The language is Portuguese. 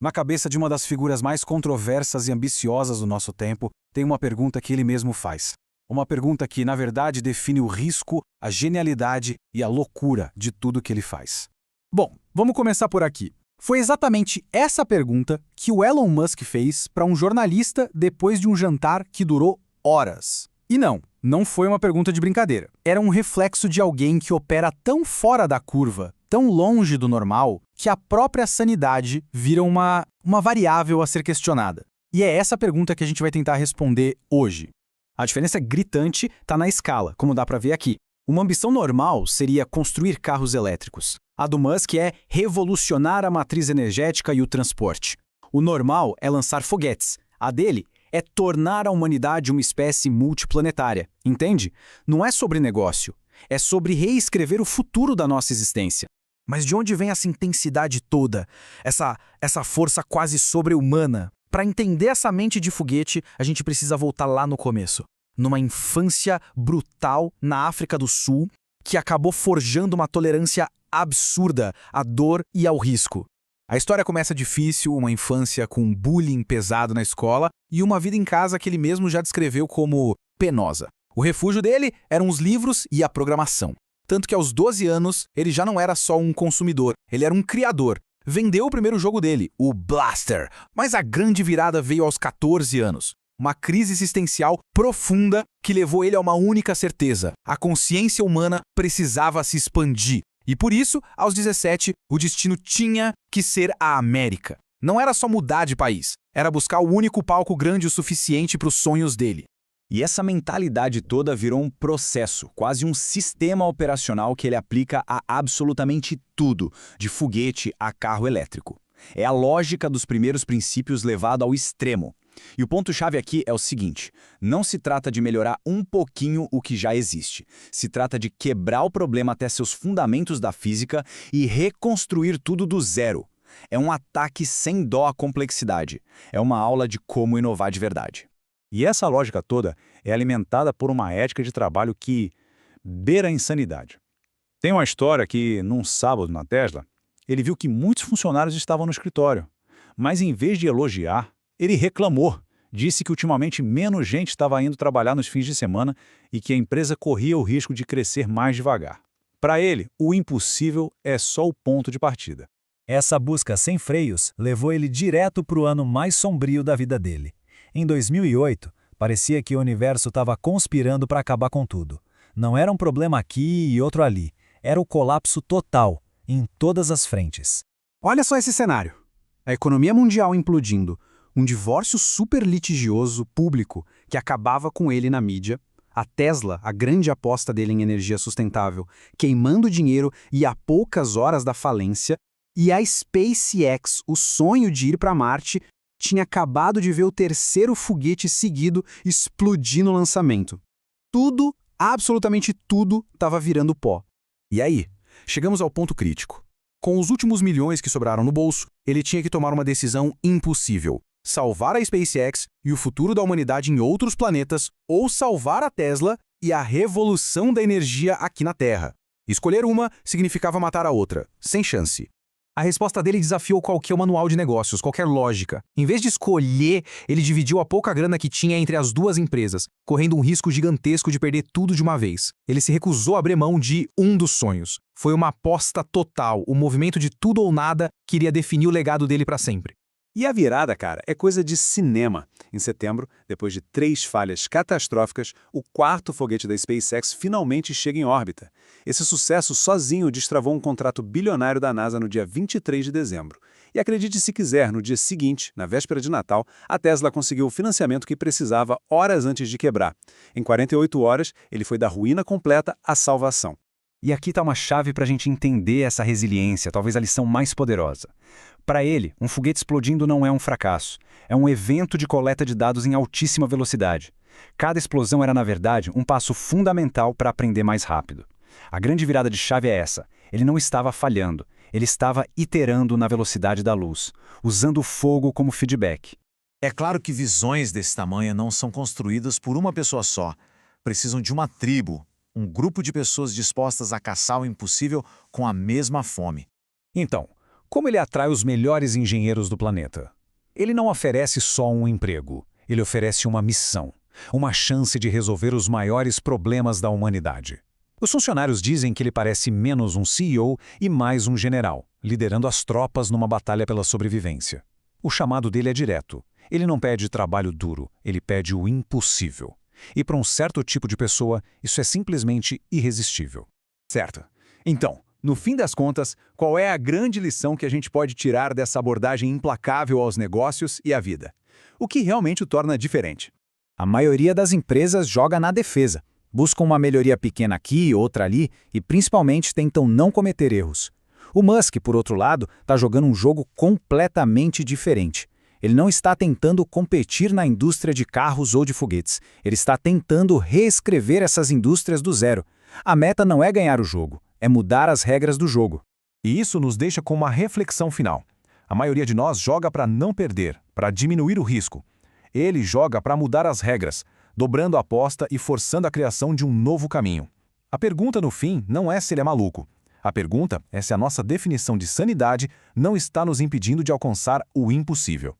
Na cabeça de uma das figuras mais controversas e ambiciosas do nosso tempo, tem uma pergunta que ele mesmo faz. Uma pergunta que, na verdade, define o risco, a genialidade e a loucura de tudo que ele faz. Bom, vamos começar por aqui. Foi exatamente essa pergunta que o Elon Musk fez para um jornalista depois de um jantar que durou horas. E não foi uma pergunta de brincadeira. Era um reflexo de alguém que opera tão fora da curva, tão longe do normal, que a própria sanidade vira uma variável a ser questionada. E é essa pergunta que a gente vai tentar responder hoje. A diferença gritante está na escala, como dá para ver aqui. Uma ambição normal seria construir carros elétricos. A do Musk é revolucionar a matriz energética e o transporte. O normal é lançar foguetes. A dele é tornar a humanidade uma espécie multiplanetária. Entende? Não é sobre negócio. É sobre reescrever o futuro da nossa existência. Mas de onde vem essa intensidade toda? Essa força quase sobre-humana? Para entender essa mente de foguete, a gente precisa voltar lá no começo. Numa infância brutal na África do Sul, que acabou forjando uma tolerância absurda à dor e ao risco. A história começa difícil, uma infância com bullying pesado na escola e uma vida em casa que ele mesmo já descreveu como penosa. O refúgio dele eram os livros e a programação. Tanto que aos 12 anos, ele já não era só um consumidor, ele era um criador. Vendeu o primeiro jogo dele, o Blaster, mas a grande virada veio aos 14 anos. Uma crise existencial profunda que levou ele a uma única certeza: a consciência humana precisava se expandir. E por isso, aos 17, o destino tinha que ser a América. Não era só mudar de país, era buscar o único palco grande o suficiente para os sonhos dele. E essa mentalidade toda virou um processo, quase um sistema operacional que ele aplica a absolutamente tudo, de foguete a carro elétrico. É a lógica dos primeiros princípios levada ao extremo. E o ponto-chave aqui é o seguinte: não se trata de melhorar um pouquinho o que já existe. Se trata de quebrar o problema até seus fundamentos da física e reconstruir tudo do zero. É um ataque sem dó à complexidade. É uma aula de como inovar de verdade. E essa lógica toda é alimentada por uma ética de trabalho que beira a insanidade. Tem uma história que, num sábado na Tesla, ele viu que muitos funcionários estavam no escritório, mas em vez de elogiar, ele reclamou, disse que ultimamente menos gente estava indo trabalhar nos fins de semana e que a empresa corria o risco de crescer mais devagar. Para ele, o impossível é só o ponto de partida. Essa busca sem freios levou ele direto para o ano mais sombrio da vida dele. Em 2008, parecia que o universo estava conspirando para acabar com tudo. Não era um problema aqui e outro ali. Era o colapso total, em todas as frentes. Olha só esse cenário. A economia mundial implodindo, um divórcio super litigioso público que acabava com ele na mídia, a Tesla, a grande aposta dele em energia sustentável, queimando dinheiro e a poucas horas da falência, e a SpaceX, o sonho de ir para Marte, tinha acabado de ver o terceiro foguete seguido explodir no lançamento. Tudo, absolutamente tudo, estava virando pó. E aí, chegamos ao ponto crítico. Com os últimos milhões que sobraram no bolso, ele tinha que tomar uma decisão impossível: salvar a SpaceX e o futuro da humanidade em outros planetas, ou salvar a Tesla e a revolução da energia aqui na Terra. Escolher uma significava matar a outra, sem chance. A resposta dele desafiou qualquer manual de negócios, qualquer lógica. Em vez de escolher, ele dividiu a pouca grana que tinha entre as duas empresas, correndo um risco gigantesco de perder tudo de uma vez. Ele se recusou a abrir mão de um dos sonhos. Foi uma aposta total, o movimento de tudo ou nada que iria definir o legado dele para sempre. E a virada, cara, é coisa de cinema. Em setembro, depois de 3 falhas catastróficas, o 4º foguete da SpaceX finalmente chega em órbita. Esse sucesso sozinho destravou um contrato bilionário da NASA no dia 23 de dezembro. E acredite se quiser, no dia seguinte, na véspera de Natal, a Tesla conseguiu o financiamento que precisava horas antes de quebrar. Em 48 horas, ele foi da ruína completa à salvação. E aqui está uma chave para a gente entender essa resiliência, talvez a lição mais poderosa. Para ele, um foguete explodindo não é um fracasso. É um evento de coleta de dados em altíssima velocidade. Cada explosão era, na verdade, um passo fundamental para aprender mais rápido. A grande virada de chave é essa: ele não estava falhando, ele estava iterando na velocidade da luz, usando o fogo como feedback. É claro que visões desse tamanho não são construídas por uma pessoa só. Precisam de uma tribo, um grupo de pessoas dispostas a caçar o impossível com a mesma fome. Então, Como ele atrai os melhores engenheiros do planeta? Ele não oferece só um emprego, ele oferece uma missão, uma chance de resolver os maiores problemas da humanidade. Os funcionários dizem que ele parece menos um CEO e mais um general, liderando as tropas numa batalha pela sobrevivência. O chamado dele é direto. Ele não pede trabalho duro, ele pede o impossível. E para um certo tipo de pessoa, isso é simplesmente irresistível. Certo. Então, no fim das contas, qual é a grande lição que a gente pode tirar dessa abordagem implacável aos negócios e à vida? O que realmente o torna diferente? A maioria das empresas joga na defesa. Buscam uma melhoria pequena aqui, outra ali e principalmente tentam não cometer erros. O Musk, por outro lado, está jogando um jogo completamente diferente. Ele não está tentando competir na indústria de carros ou de foguetes. Ele está tentando reescrever essas indústrias do zero. A meta não é ganhar o jogo, é mudar as regras do jogo. E isso nos deixa com uma reflexão final. A maioria de nós joga para não perder, para diminuir o risco. Ele joga para mudar as regras, dobrando a aposta e forçando a criação de um novo caminho. A pergunta, no fim, não é se ele é maluco. A pergunta é se a nossa definição de sanidade não está nos impedindo de alcançar o impossível.